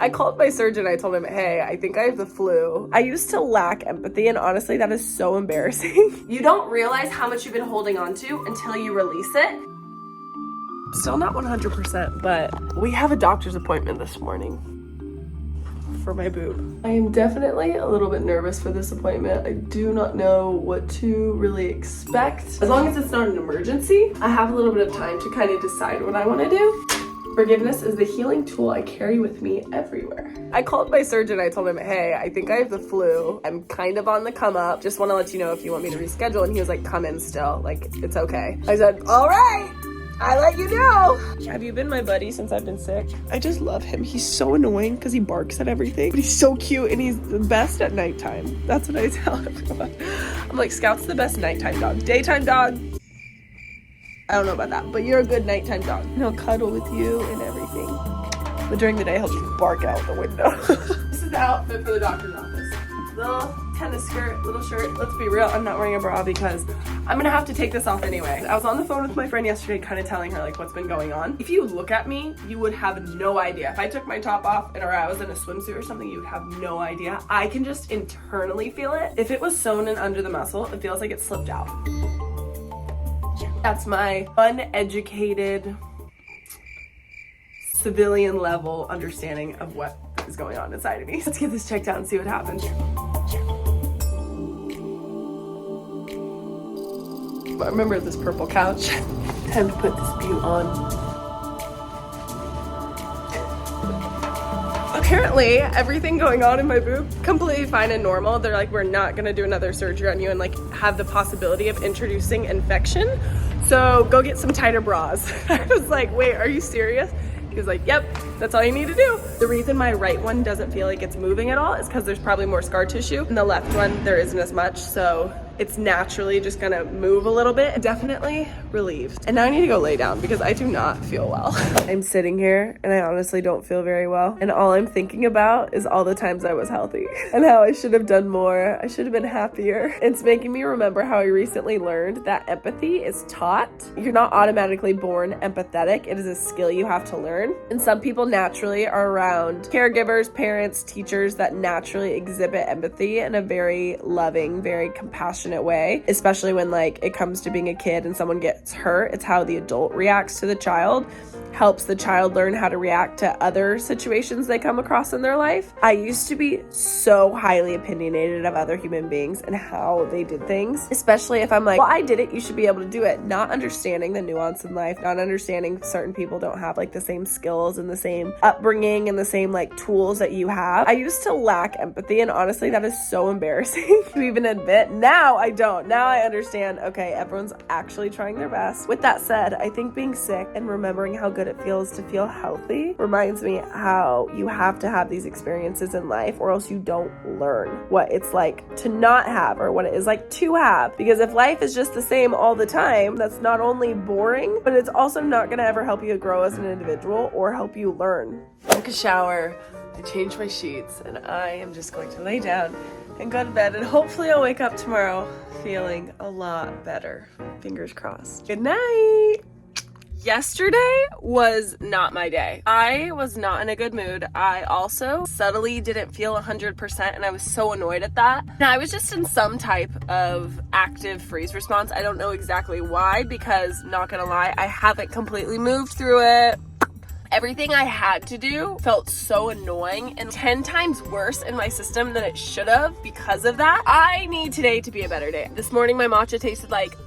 I called my surgeon. I told him, hey, I think I have the flu. I used to lack empathy, and honestly, that is so embarrassing. You don't realize how much you've been holding on to until you release it. Still not 100%, but we have a doctor's appointment this morning for my boob. I am definitely a little bit nervous for this appointment. I do not know what to really expect. As long as it's not an emergency, I have a little bit of time to kind of decide what I want to do. Forgiveness is the healing tool I carry with me everywhere. I called my surgeon. I told him, hey, I think I have the flu. I'm kind of on the come up. Just want to let you know if you want me to reschedule. And he was like, come in still. Like, it's okay. I said, all right. I let you know. Have you been my buddy since I've been sick? I just love him. He's so annoying because he barks at everything. But he's so cute and he's the best at nighttime. That's what I tell everyone. I'm like, Scout's the best nighttime dog. Daytime dog, I don't know about that, but you're a good nighttime dog. And he'll cuddle with you and everything. But during the day, he'll just bark out the window. This is the outfit for the doctor's office. Little tennis skirt, little shirt. Let's be real, I'm not wearing a bra because I'm gonna have to take this off anyway. I was on the phone with my friend yesterday kind of telling her like what's been going on. If you look at me, you would have no idea. If I took my top off or I was in a swimsuit or something, you would have no idea. I can just internally feel it. If it was sewn in under the muscle, it feels like it slipped out. That's my uneducated, civilian level understanding of what is going on inside of me. Let's get this checked out and see what happens. I remember this purple couch. Time to put this beaut on. Apparently, everything going on in my boob, completely fine and normal. They're like, we're not gonna do another surgery on you and like have the possibility of introducing infection. So go get some tighter bras. I was like, wait, are you serious? He was like, yep, that's all you need to do. The reason my right one doesn't feel like it's moving at all is because there's probably more scar tissue. In the left one, there isn't as much. So it's naturally just gonna move a little bit. Definitely relieved. And now I need to go lay down because I do not feel well. I'm sitting here and I honestly don't feel very well. And all I'm thinking about is all the times I was healthy and how I should have done more. I should have been happier. It's making me remember how I recently learned that empathy is taught. You're not automatically born empathetic. It is a skill you have to learn. And some people naturally are around caregivers, parents, teachers that naturally exhibit empathy in a very loving, very compassionate way, especially when like it comes to being a kid and someone gets hurt. It's how the adult reacts to the child, helps the child learn how to react to other situations they come across in their life. I used to be so highly opinionated of other human beings and how they did things, especially if I'm like, well, I did it, you should be able to do it. Not understanding the nuance in life, not understanding certain people don't have like the same skills and the same upbringing and the same like tools that you have. I used to lack empathy, and honestly, that is so embarrassing to even admit. Now I don't. Now I understand, okay, everyone's actually trying their best. With that said, I think being sick and remembering how good it feels to feel healthy reminds me how you have to have these experiences in life or else you don't learn what it's like to not have or what it is like to have. Because if life is just the same all the time, that's not only boring, but it's also not going to ever help you grow as an individual or help you learn. I took a shower, I changed my sheets, and I am just going to lay down and go to bed, and hopefully I'll wake up tomorrow feeling a lot better. Fingers crossed. Good night. Yesterday was not my day. I was not in a good mood. I also subtly didn't feel 100%, and I was so annoyed at that. And I was just in some type of active freeze response. I don't know exactly why, because not gonna lie, I haven't completely moved through it. Everything I had to do felt so annoying and 10 times worse in my system than it should have because of that. I need today to be a better day. This morning my matcha tasted like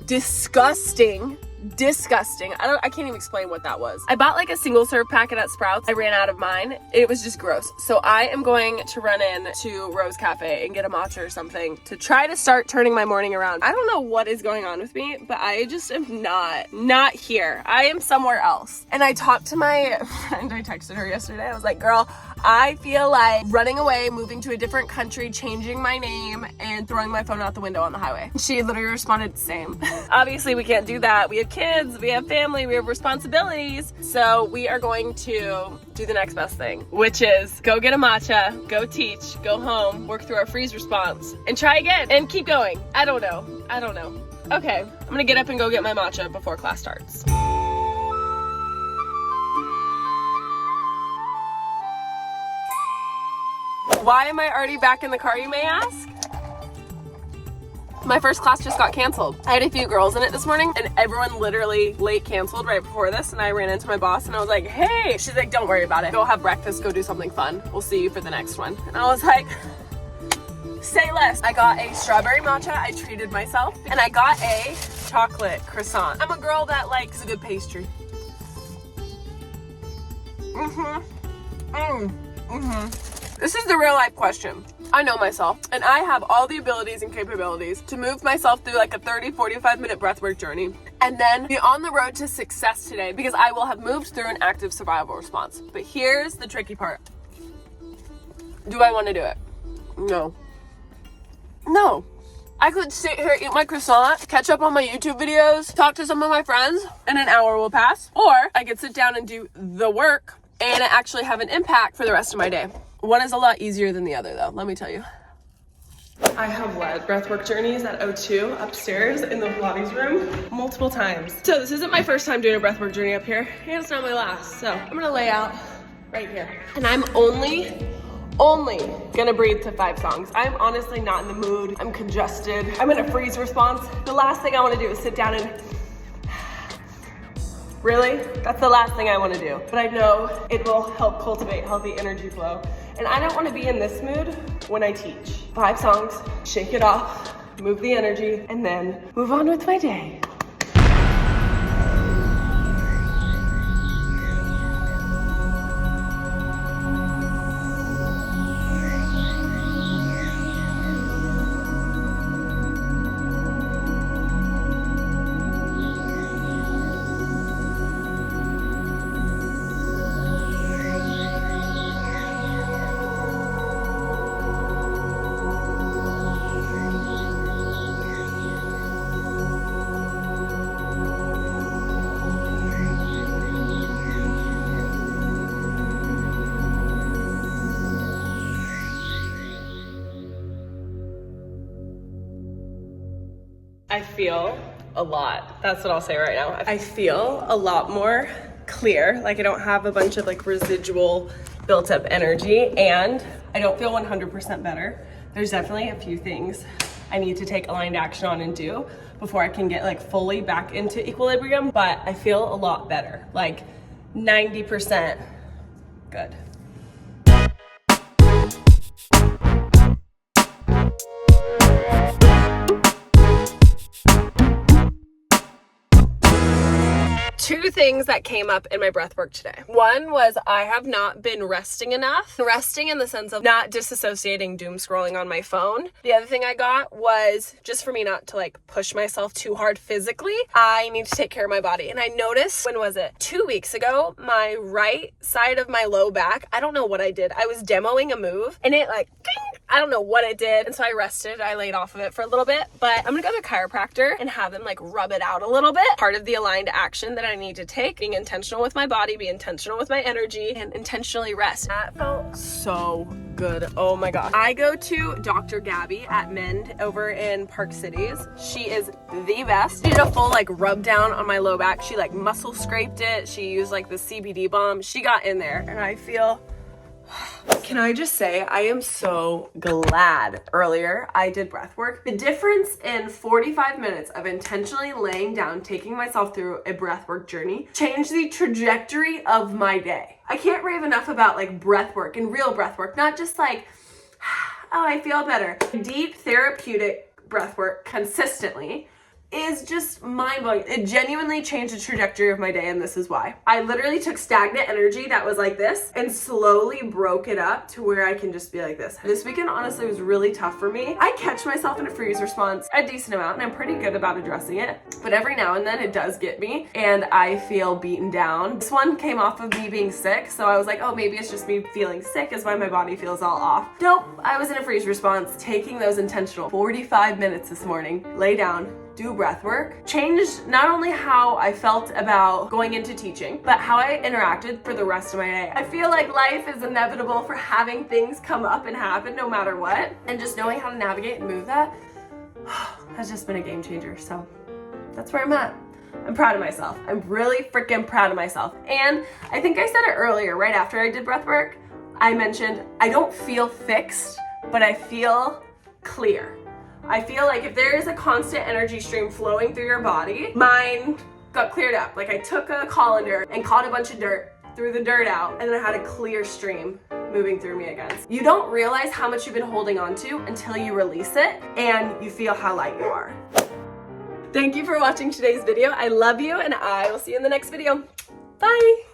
disgusting. I can't even explain what that was. I bought like a single serve packet at Sprouts. I ran out of mine. It was just gross. So I am going to run in to Rose Cafe and get a matcha or something to try to start turning my morning around. I don't know what is going on with me, but I just am not here. I am somewhere else. And I talked to my friend. I texted her yesterday. I was like, girl, I feel like running away, moving to a different country, changing my name, and throwing my phone out the window on the highway. She literally responded, same. Obviously, we can't do that. We have kids, we have family, we have responsibilities. So we are going to do the next best thing, which is go get a matcha, go teach, go home, work through our freeze response, and try again, and keep going. I don't know. Okay, I'm gonna get up and go get my matcha before class starts. Why am I already back in the car, you may ask? My first class just got canceled. I had a few girls in it this morning and everyone literally late canceled right before this, and I ran into my boss and I was like, hey. She's like, don't worry about it. Go have breakfast, go do something fun. We'll see you for the next one. And I was like, say less. I got a strawberry matcha, I treated myself, and I got a chocolate croissant. I'm a girl that likes a good pastry. This is the real life question. I know myself, and I have all the abilities and capabilities to move myself through like a 30-45 minute breathwork journey and then be on the road to success today, because I will have moved through an active survival response. But here's the tricky part. Do I want to do it? No. No. I could sit here, eat my croissant, catch up on my YouTube videos, talk to some of my friends, and an hour will pass. Or I could sit down and do the work and actually have an impact for the rest of my day. One is a lot easier than the other though, let me tell you. I have led breathwork journeys at O2 upstairs in the Pilates room multiple times. So this isn't my first time doing a breathwork journey up here, and it's not my last. So I'm gonna lay out right here. And I'm only gonna breathe to 5 songs. I'm honestly not in the mood. I'm congested. I'm in a freeze response. The last thing I wanna do is sit down and really? That's the last thing I want to do. But I know it will help cultivate healthy energy flow. And I don't want to be in this mood when I teach. 5 songs, shake it off, move the energy, and then move on with my day. I feel a lot. That's what I'll say right now. I feel a lot more clear. Like I don't have a bunch of like residual built up energy, and I don't feel 100% better. There's definitely a few things I need to take aligned action on and do before I can get like fully back into equilibrium, but I feel a lot better, like 90% good. Two things that came up in my breath work today. One was I have not been resting enough. Resting in the sense of not disassociating doom scrolling on my phone. The other thing I got was just for me not to like push myself too hard physically. I need to take care of my body. And I noticed, when was it? 2 weeks ago, my right side of my low back, I don't know what I did. I was demoing a move and it like, ding, I don't know what it did. And so I rested. I laid off of it for a little bit, but I'm gonna go to the chiropractor and have them like rub it out a little bit. Part of the aligned action that I need to take, being intentional with my body, be intentional with my energy, and intentionally rest. That felt so good. Oh my gosh. I go to Dr. Gabby at Mend over in Park Cities. She is the best. She did a full like rub down on my low back. She like muscle scraped it. She used like the CBD balm. She got in there and I feel, can I just say, I am so glad earlier I did breath work. The difference in 45 minutes of intentionally laying down, taking myself through a breath work journey, changed the trajectory of my day. I can't rave enough about like breath work and real breath work, not just like, oh, I feel better. Deep therapeutic breath work consistently is just mind-blowing. It genuinely changed the trajectory of my day, and this is why. I literally took stagnant energy that was like this and slowly broke it up to where I can just be like this. This weekend honestly was really tough for me. I catch myself in a freeze response a decent amount, and I'm pretty good about addressing it, but every now and then it does get me and I feel beaten down. This one came off of me being sick, so I was like, oh, maybe it's just me feeling sick is why my body feels all off. Nope, I was in a freeze response, taking those intentional 45 minutes this morning, lay down, do breath work, changed not only how I felt about going into teaching, but how I interacted for the rest of my day. I feel like life is inevitable for having things come up and happen no matter what, and just knowing how to navigate and move that has just been a game changer. So that's where I'm at. I'm proud of myself. I'm really freaking proud of myself. And I think I said it earlier, right after I did breath work, I mentioned I don't feel fixed, but I feel clear. I feel like if there is a constant energy stream flowing through your body, mine got cleared up. Like I took a colander and caught a bunch of dirt, threw the dirt out, and then I had a clear stream moving through me again. You don't realize how much you've been holding on to until you release it and you feel how light you are. Thank you for watching today's video. I love you and I will see you in the next video. Bye.